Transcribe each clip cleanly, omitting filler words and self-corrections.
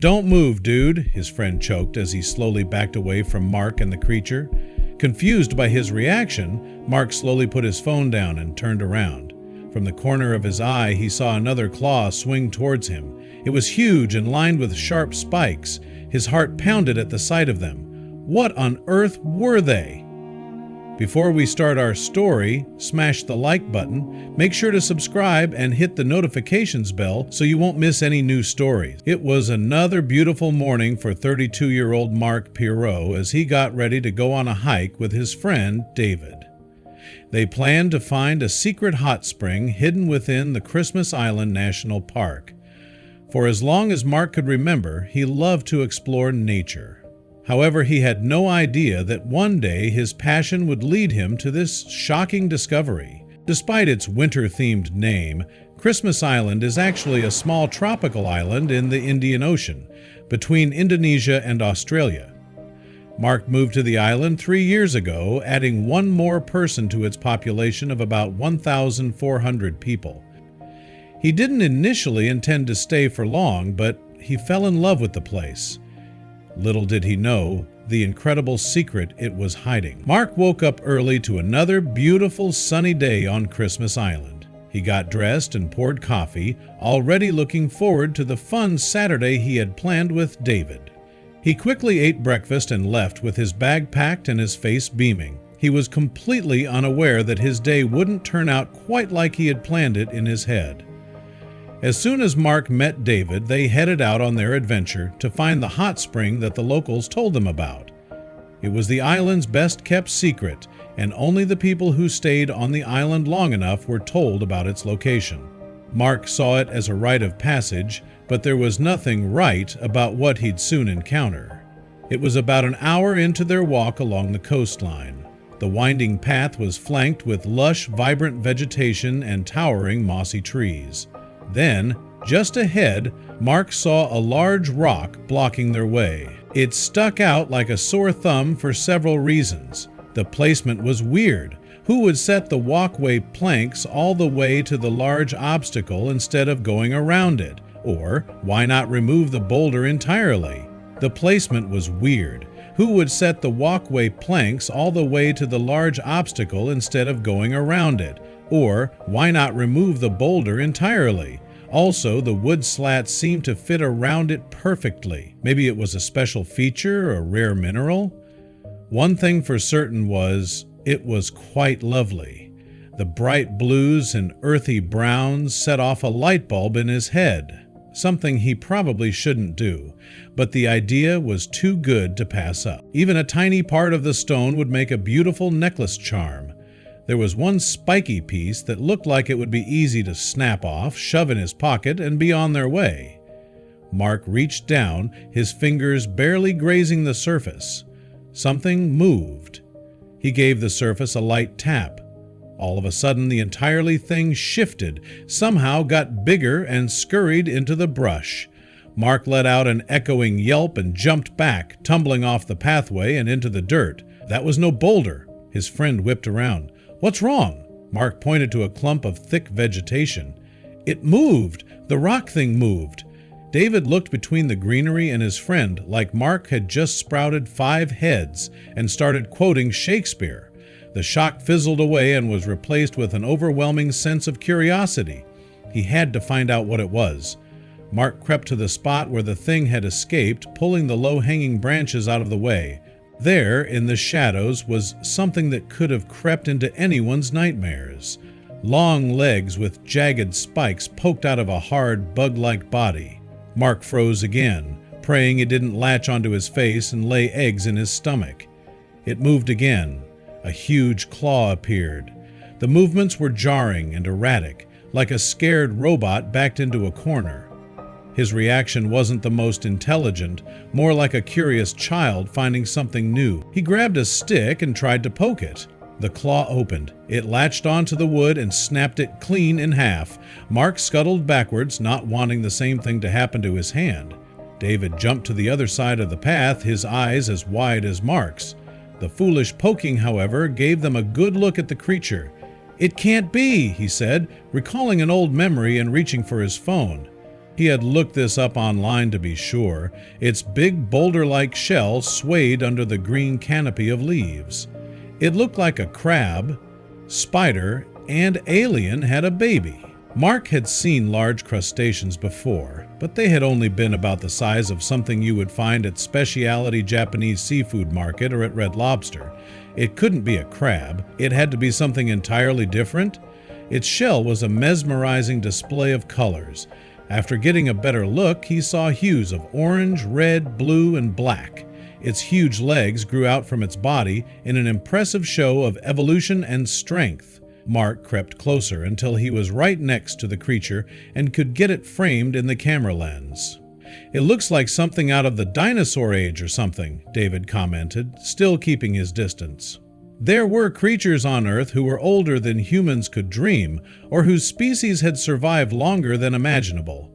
"Don't move, dude," his friend choked as he slowly backed away from Mark and the creature. Confused by his reaction, Mark slowly put his phone down and turned around. From the corner of his eye, he saw another claw swing towards him. It was huge and lined with sharp spikes. His heart pounded at the sight of them. What on earth were they? Before we start our story, smash the like button, make sure to subscribe and hit the notifications bell so you won't miss any new stories. It was another beautiful morning for 32-year-old Mark Pirot as he got ready to go on a hike with his friend David. They planned to find a secret hot spring hidden within the Christmas Island National Park. For as long as Mark could remember, he loved to explore nature. However, he had no idea that one day his passion would lead him to this shocking discovery. Despite its winter-themed name, Christmas Island is actually a small tropical island in the Indian Ocean, between Indonesia and Australia. Mark moved to the island 3 years ago, adding one more person to its population of about 1,400 people. He didn't initially intend to stay for long, but he fell in love with the place. Little did he know the incredible secret it was hiding. Mark woke up early to another beautiful sunny day on Christmas Island. He got dressed and poured coffee, already looking forward to the fun Saturday he had planned with David. He quickly ate breakfast and left with his bag packed and his face beaming. He was completely unaware that his day wouldn't turn out quite like he had planned it in his head. As soon as Mark met David, they headed out on their adventure to find the hot spring that the locals told them about. It was the island's best-kept secret, and only the people who stayed on the island long enough were told about its location. Mark saw it as a rite of passage, but there was nothing right about what he'd soon encounter. It was about an hour into their walk along the coastline. The winding path was flanked with lush, vibrant vegetation and towering mossy trees. Then, just ahead, Mark saw a large rock blocking their way. It stuck out like a sore thumb for several reasons. The placement was weird. Who would set the walkway planks all the way to the large obstacle instead of going around it? Or, why not remove the boulder entirely? The placement was weird. Who would set the walkway planks all the way to the large obstacle instead of going around it? Or, why not remove the boulder entirely? Also, the wood slats seemed to fit around it perfectly. Maybe it was a special feature or rare mineral? One thing for certain was, it was quite lovely. The bright blues and earthy browns set off a light bulb in his head, something he probably shouldn't do, but the idea was too good to pass up. Even a tiny part of the stone would make a beautiful necklace charm. There was one spiky piece that looked like it would be easy to snap off, shove in his pocket, and be on their way. Mark reached down, his fingers barely grazing the surface. Something moved. He gave the surface a light tap. All of a sudden, the entirely thing shifted, somehow got bigger and scurried into the brush. Mark let out an echoing yelp and jumped back, tumbling off the pathway and into the dirt. That was no boulder. His friend whipped around. "What's wrong?" Mark pointed to a clump of thick vegetation. It moved! The rock thing moved! David looked between the greenery and his friend like Mark had just sprouted 5 heads and started quoting Shakespeare. The shock fizzled away and was replaced with an overwhelming sense of curiosity. He had to find out what it was. Mark crept to the spot where the thing had escaped, pulling the low-hanging branches out of the way. There, in the shadows, was something that could have crept into anyone's nightmares. Long legs with jagged spikes poked out of a hard, bug-like body. Mark froze again, praying it didn't latch onto his face and lay eggs in his stomach. It moved again. A huge claw appeared. The movements were jarring and erratic, like a scared robot backed into a corner. His reaction wasn't the most intelligent, more like a curious child finding something new. He grabbed a stick and tried to poke it. The claw opened. It latched onto the wood and snapped it clean in half. Mark scuttled backwards, not wanting the same thing to happen to his hand. David jumped to the other side of the path, his eyes as wide as Mark's. The foolish poking, however, gave them a good look at the creature. "It can't be," he said, recalling an old memory and reaching for his phone. He had looked this up online to be sure. Its big boulder-like shell swayed under the green canopy of leaves. It looked like a crab, spider, and alien had a baby. Mark had seen large crustaceans before, but they had only been about the size of something you would find at specialty Japanese seafood market or at Red Lobster. It couldn't be a crab. It had to be something entirely different. Its shell was a mesmerizing display of colors. After getting a better look, he saw hues of orange, red, blue, and black. Its huge legs grew out from its body in an impressive show of evolution and strength. Mark crept closer until he was right next to the creature and could get it framed in the camera lens. "It looks like something out of the dinosaur age or something," David commented, still keeping his distance. There were creatures on Earth who were older than humans could dream, or whose species had survived longer than imaginable.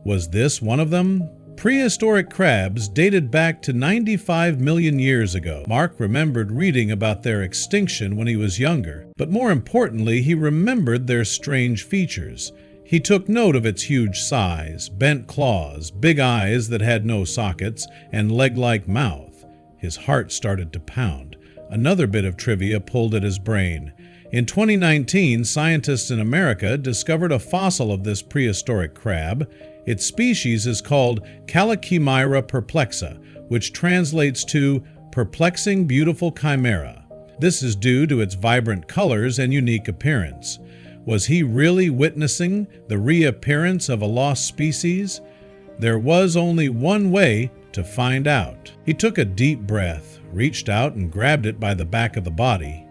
Was this one of them? Prehistoric crabs dated back to 95 million years ago. Mark remembered reading about their extinction when he was younger, but more importantly, he remembered their strange features. He took note of its huge size, bent claws, big eyes that had no sockets, and leg-like mouth. His heart started to pound. Another bit of trivia pulled at his brain. In 2019, scientists in America discovered a fossil of this prehistoric crab. Its species is called Calachemira perplexa, which translates to perplexing beautiful chimera. This is due to its vibrant colors and unique appearance. Was he really witnessing the reappearance of a lost species? There was only one way to find out. He took a deep breath, reached out and grabbed it by the back of the body.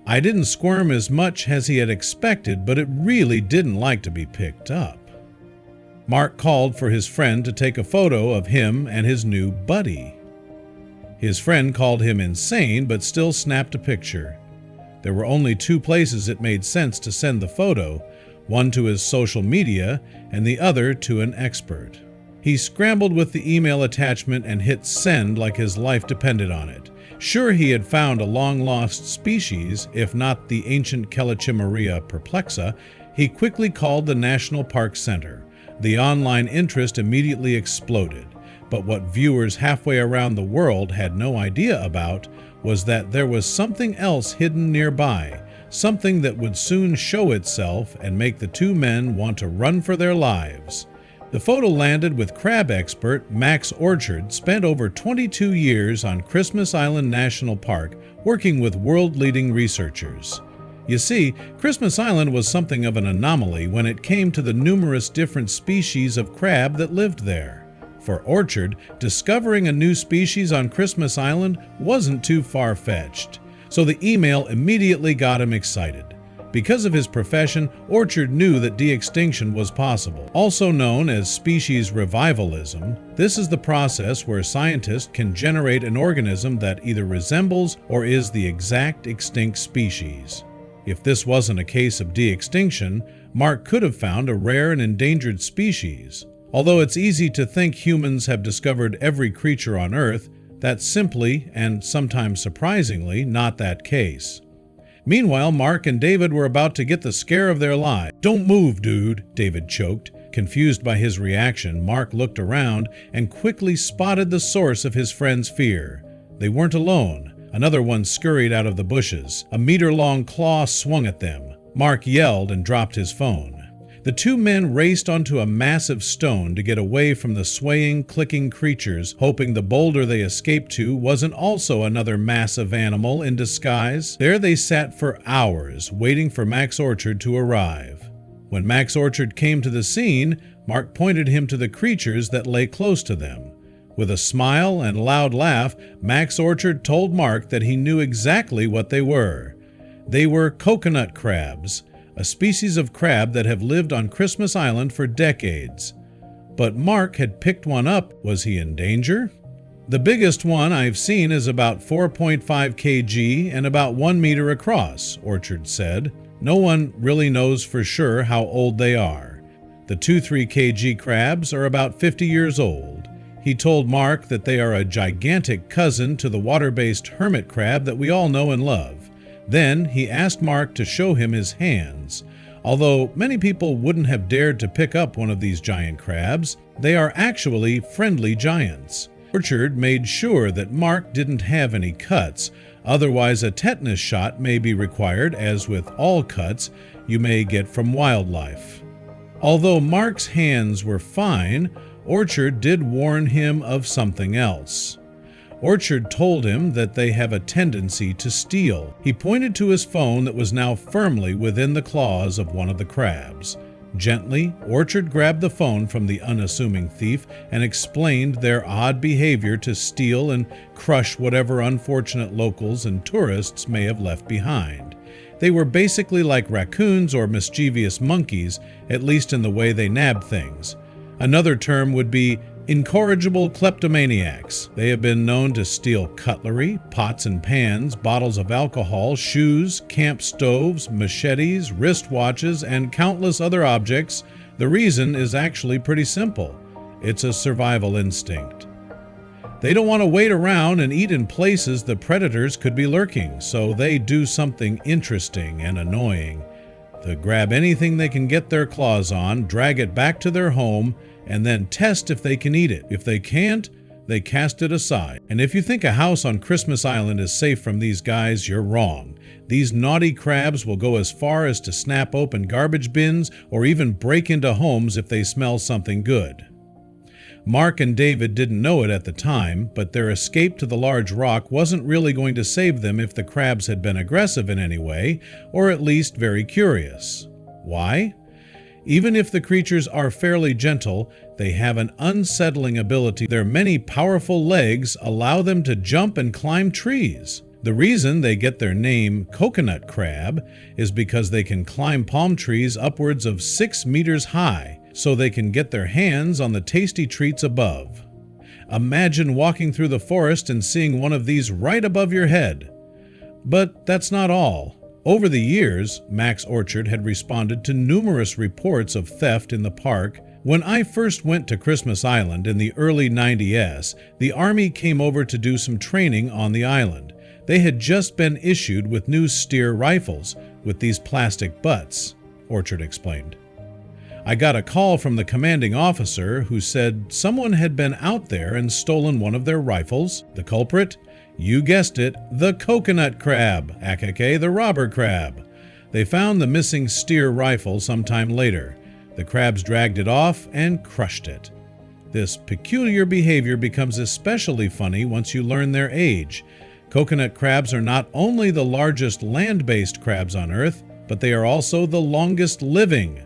I didn't squirm as much as he had expected, but it really didn't like to be picked up. Mark called for his friend to take a photo of him and his new buddy. His friend called him insane, but still snapped a picture. There were only two places it made sense to send the photo, one to his social media and the other to an expert. He scrambled with the email attachment and hit send like his life depended on it. Sure, he had found a long-lost species, if not the ancient Calachemira perplexa. He quickly called the National Park Center. The online interest immediately exploded, but what viewers halfway around the world had no idea about was that there was something else hidden nearby, something that would soon show itself and make the two men want to run for their lives. The photo landed with crab expert Max Orchard, spent over 22 years on Christmas Island National Park working with world-leading researchers. You see, Christmas Island was something of an anomaly when it came to the numerous different species of crab that lived there. For Orchard, discovering a new species on Christmas Island wasn't too far-fetched, so the email immediately got him excited. Because of his profession, Orchard knew that de-extinction was possible. Also known as species revivalism, this is the process where scientists can generate an organism that either resembles or is the exact extinct species. If this wasn't a case of de-extinction, Mark could have found a rare and endangered species. Although it's easy to think humans have discovered every creature on Earth, that's simply, and sometimes surprisingly, not that case. Meanwhile, Mark and David were about to get the scare of their lives. "Don't move, dude," David choked. Confused by his reaction, Mark looked around and quickly spotted the source of his friend's fear. They weren't alone. Another one scurried out of the bushes. A meter-long claw swung at them. Mark yelled and dropped his phone. The two men raced onto a massive stone to get away from the swaying, clicking creatures, hoping the boulder they escaped to wasn't also another massive animal in disguise. There they sat for hours, waiting for Max Orchard to arrive. When Max Orchard came to the scene, Mark pointed him to the creatures that lay close to them. With a smile and loud laugh, Max Orchard told Mark that he knew exactly what they were. They were coconut crabs, a species of crab that have lived on Christmas Island for decades. But Mark had picked one up. Was he in danger? "The biggest one I've seen is about 4.5 kg and about 1 meter across," Orchard said. No one really knows for sure how old they are. The 2-3 kg crabs are about 50 years old. He told Mark that they are a gigantic cousin to the water-based hermit crab that we all know and love. Then he asked Mark to show him his hands. Although many people wouldn't have dared to pick up one of these giant crabs, they are actually friendly giants. Orchard made sure that Mark didn't have any cuts, otherwise a tetanus shot may be required, as with all cuts you may get from wildlife. Although Mark's hands were fine, Orchard did warn him of something else. Orchard told him that they have a tendency to steal. He pointed to his phone that was now firmly within the claws of one of the crabs. Gently, Orchard grabbed the phone from the unassuming thief and explained their odd behavior to steal and crush whatever unfortunate locals and tourists may have left behind. They were basically like raccoons or mischievous monkeys, at least in the way they nab things. Another term would be incorrigible kleptomaniacs. They have been known to steal cutlery, pots and pans, bottles of alcohol, shoes, camp stoves, machetes, wristwatches, and countless other objects. The reason is actually pretty simple. It's a survival instinct. They don't want to wait around and eat in places the predators could be lurking, so they do something interesting and annoying. They grab anything they can get their claws on, drag it back to their home, and then test if they can eat it. If they can't, they cast it aside. And if you think a house on Christmas Island is safe from these guys, you're wrong. These naughty crabs will go as far as to snap open garbage bins or even break into homes if they smell something good. Mark and David didn't know it at the time, but their escape to the large rock wasn't really going to save them if the crabs had been aggressive in any way, or at least very curious. Why? Even if the creatures are fairly gentle, they have an unsettling ability. Their many powerful legs allow them to jump and climb trees. The reason they get their name, coconut crab, is because they can climb palm trees upwards of 6 meters high, so they can get their hands on the tasty treats above. Imagine walking through the forest and seeing one of these right above your head. But that's not all. Over the years, Max Orchard had responded to numerous reports of theft in the park. When I first went to Christmas Island in the early 90s, the Army came over to do some training on the island. They had just been issued with new Steer rifles with these plastic butts, Orchard explained. I got a call from the commanding officer who said someone had been out there and stolen one of their rifles. The culprit? You guessed it, the coconut crab, aka the robber crab. They found the missing Steer rifle sometime later. The crabs dragged it off and crushed it. This peculiar behavior becomes especially funny once you learn their age. Coconut crabs are not only the largest land-based crabs on Earth, but they are also the longest living.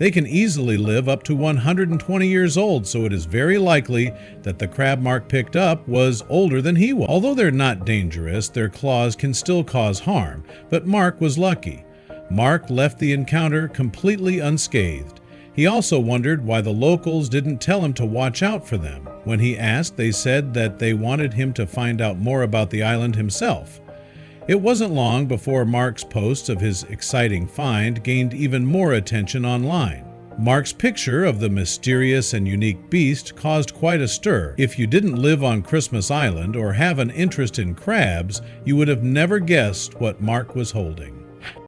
They can easily live up to 120 years old, so it is very likely that the crab Mark picked up was older than he was. Although they're not dangerous, their claws can still cause harm, but Mark was lucky. Mark left the encounter completely unscathed. He also wondered why the locals didn't tell him to watch out for them. When he asked, they said that they wanted him to find out more about the island himself. It wasn't long before Mark's posts of his exciting find gained even more attention online. Mark's picture of the mysterious and unique beast caused quite a stir. If you didn't live on Christmas Island or have an interest in crabs, you would have never guessed what Mark was holding.